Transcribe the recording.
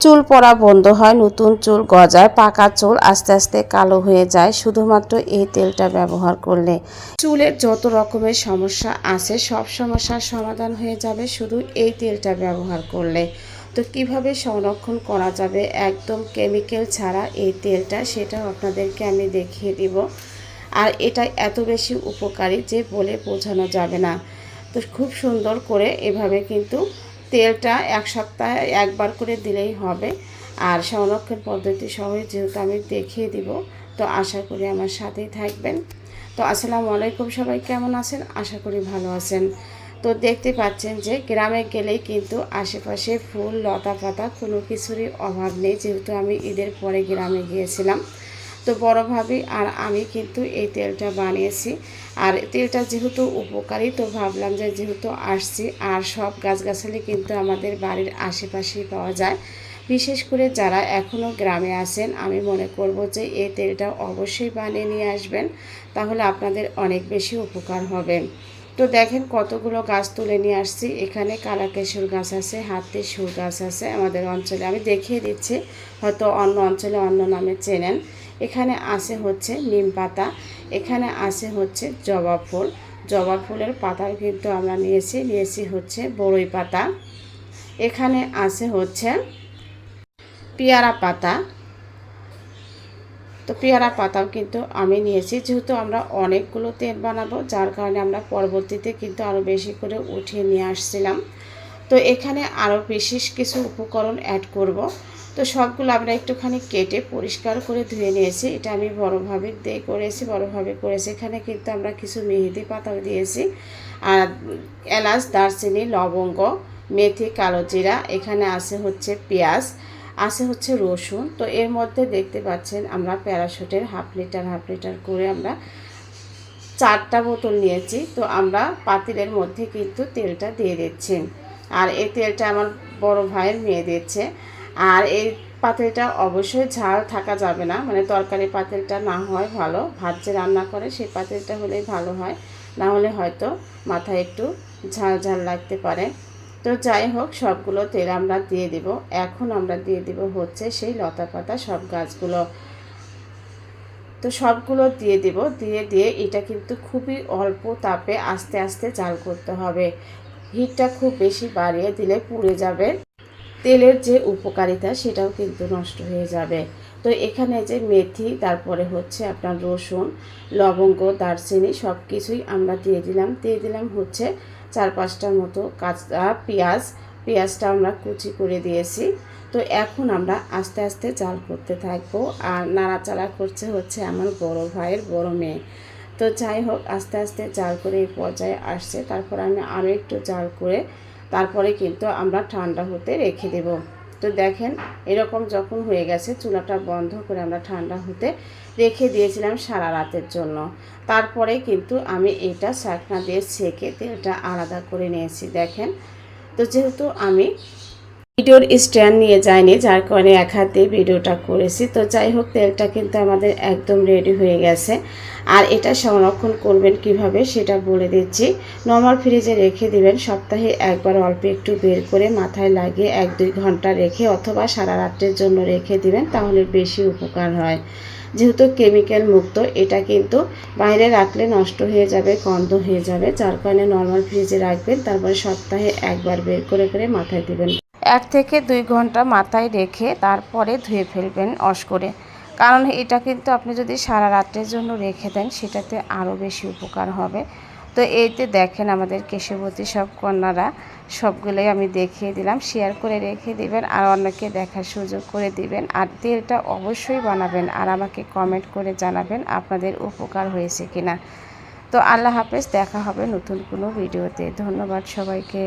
চুল পড়া বন্ধ হয়, নতুন চুল গজায়, পাকা চুল আস্তে আস্তে কালো হয়ে যায় শুধুমাত্র এই তেলটা ব্যবহার করলে। চুলের যত রকমের সমস্যা আছে সব সমস্যার সমাধান হয়ে যাবে শুধু এই তেলটা ব্যবহার করলে। তো কিভাবে সংরক্ষণ করা যাবে একদম কেমিক্যাল ছাড়া এই তেলটা, সেটাও আপনাদেরকে আমি দেখিয়ে দিব। আর এটা এত বেশি উপকারী যে বলে বোঝানো যাবে না। তো খুব সুন্দর করে এভাবে কিন্তু তেলটা এক সপ্তাহে একবার করে দিলেই হবে। আর সংরক্ষণ পদ্ধতি সহজ যেহেতু আমি দেখিয়ে দিব, তো আশা করি আমার সাথেই থাকবেন। তো আসসালামু আলাইকুম, সবাই কেমন আছেন? আশা করি ভালো আছেন। তো দেখতে পাচ্ছেন যে গ্রামে গেলেই কিন্তু আশেপাশে ফুল লতা পাতা কোনো কিছুরই অভাব নেই, যেহেতু আমি ঈদের পরে গ্রামে গিয়েছিলাম। তো বড় ভাবি আর আমি কিন্তু এই তেলটা বানিয়েছি। আর তেলটা যেহেতু উপকারী, তো ভাবলাম যে যেহেতু আসছি আর সব গাছগাছালি কিন্তু আমাদের বাড়ির আশেপাশেই পাওয়া যায়, বিশেষ করে যারা এখনও গ্রামে আছেন আমি মনে করব যে এই তেলটা অবশ্যই বানিয়ে নিয়ে আসবেন, তাহলে আপনাদের অনেক বেশি উপকার হবে। তো দেখেন কতগুলো গাছ তুলে নিয়ে আসছি। এখানে কালাকেশর গাছ আছে, হাতে সুর গাছ আছে। আমাদের অঞ্চলে আমি দেখিয়ে দিচ্ছি, হয়তো অন্য অঞ্চলে অন্য নামে চেনেন। এখানে আছে হচ্ছে নিম পাতা, এখানে আছে হচ্ছে জবা ফুল। জবা ফুলের পাতাও কিন্তু আমরা নিয়েছি হচ্ছে বড়ই পাতা। এখানে আছে হচ্ছে পেয়ারা পাতা। তো পেয়ারা পাতাও কিন্তু আমি নিয়েছি, যেহেতু আমরা অনেকগুলো তেল বানাবো যার কারণে আমরা পরবর্তীতে কিন্তু আরও বেশি করে উঠিয়ে নিয়ে আসছিলাম। তো এখানে আরও বিশেষ কিছু উপকরণ অ্যাড করব। তো সবগুলো আমরা একটুখানি কেটে পরিষ্কার করে ধুয়ে নিয়েছি। এটা আমি বড়োভাবে করেছি। এখানে কিন্তু আমরা কিছু মেহেদি পাতাও দিয়েছি, আর এলাচ, দারচিনি, লবঙ্গ, মেথি, কালো জিরা। এখানে আছে হচ্ছে পেঁয়াজ, আছে হচ্ছে রসুন। তো এর মধ্যে দেখতে পাচ্ছেন আমরা প্যারাশুটের হাফ লিটার করে আমরা 4টা বোতল নিয়েছি। তো আমরা পাতিলের মধ্যে কিন্তু তেলটা দিয়ে দিচ্ছি। আর এই তেলটা আমার বড় ভাইয়ের মেয়ে দিচ্ছে। আর এই পাতিলটা অবশ্যই ঝাল থাকা যাবে না, মানে তরকারি পাতিলটা না হয় ভালো, ভাত যে রান্না করে সেই পাতিলটা হলেই ভালো হয়, না হলে হয়তো মাথায় একটু ঝাল ঝাল লাগতে পারে। তো যাই হোক, সবগুলো তেল আমরা দিয়ে দিব। এখন আমরা দিয়ে দিব হচ্ছে সেই লতা পাতা সব গাছগুলো। তো সবগুলো দিয়ে দিব, দিয়ে এটা কিন্তু খুবই অল্প তাপে আস্তে আস্তে জাল করতে হবে। হিটটা খুব বেশি বাড়িয়ে দিলে পুড়ে যাবে, তেলের যে উপকারিতা সেটাও কিন্তু নষ্ট হয়ে যাবে। তো এখানে যে মেথি, তারপরে হচ্ছে আপনার রসুন, লবঙ্গ, দারচিনি সব কিছুই আমরা দিয়ে দিলাম হচ্ছে 4-5টার মতো কাঁচা পেঁয়াজটা আমরা কুচি করে দিয়েছি। তো এখন আমরা আস্তে আস্তে জাল করতে থাকবো। আর নাড়াচাড়া করছে হচ্ছে আমার বড় ভাইয়ের বড় মেয়ে। তো যাই হোক, আস্তে আস্তে জাল করে এই পর্যায়ে আসছে। তারপর আমি আরও একটু জাল করে তারপরে কিন্তু আমরা ঠান্ডা হতে রেখে দেব। তো দেখেন এরকম যখন হয়ে গেছে, চুলাটা বন্ধ করে আমরা ঠান্ডা হতে রেখে দিয়েছিলাম সারা রাতের জন্য। তারপরে কিন্তু আমি এটা ছাঁকনা দিয়ে ছেঁকে তেলটা আলাদা করে নিয়েছি। দেখেন, তো যেহেতু আমি ভিডিওর স্ট্যান্ড নিয়ে যাইনি, যার কারণে এক হাতে ভিডিওটা করেছি। তো যাই হোক, তেলটা কিন্তু আমাদের একদম রেডি হয়ে গেছে। আর এটা সংরক্ষণ করবেন কিভাবে সেটা বলে দিচ্ছি। নরমাল ফ্রিজে রেখে দিবেন, সপ্তাহে একবার অল্প একটু বের করে মাথায় লাগিয়ে 1-2 ঘন্টা রেখে অথবা সারা রাত্রের জন্য রেখে দিবেন, তাহলে বেশি উপকার হয়। যেহেতু কেমিক্যাল মুক্ত, এটা কিন্তু বাইরে রাখলে নষ্ট হয়ে যাবে, গন্ধ হয়ে যাবে, যার কারণে নরমাল ফ্রিজে রাখবেন। তারপরে সপ্তাহে একবার বের করে মাথায় দিবেন। 1 থেকে 2 ঘন্টা মাথায় রেখে তারপরে ধুয়ে ফেলবেন ওয়াশ করে। কারণ এটা কিন্তু আপনি যদি সারা রাত্রের জন্য রেখে দেন সেটাতে আরও বেশি উপকার হবে। তো এইতে দেখেন আমাদের কেশবতী সব কন্যারা সবগুলোই আমি দেখিয়ে দিলাম। শেয়ার করে রেখে দিবেন আর অন্যকে দেখার সুযোগ করে দিবেন। আর তেলটা অবশ্যই বানাবেন আর আমাকে কমেন্ট করে জানাবেন আপনাদের উপকার হয়েছে কিনা। তো আল্লাহ হাফেজ, দেখা হবে নতুন কোনো ভিডিওতে। ধন্যবাদ সবাইকে।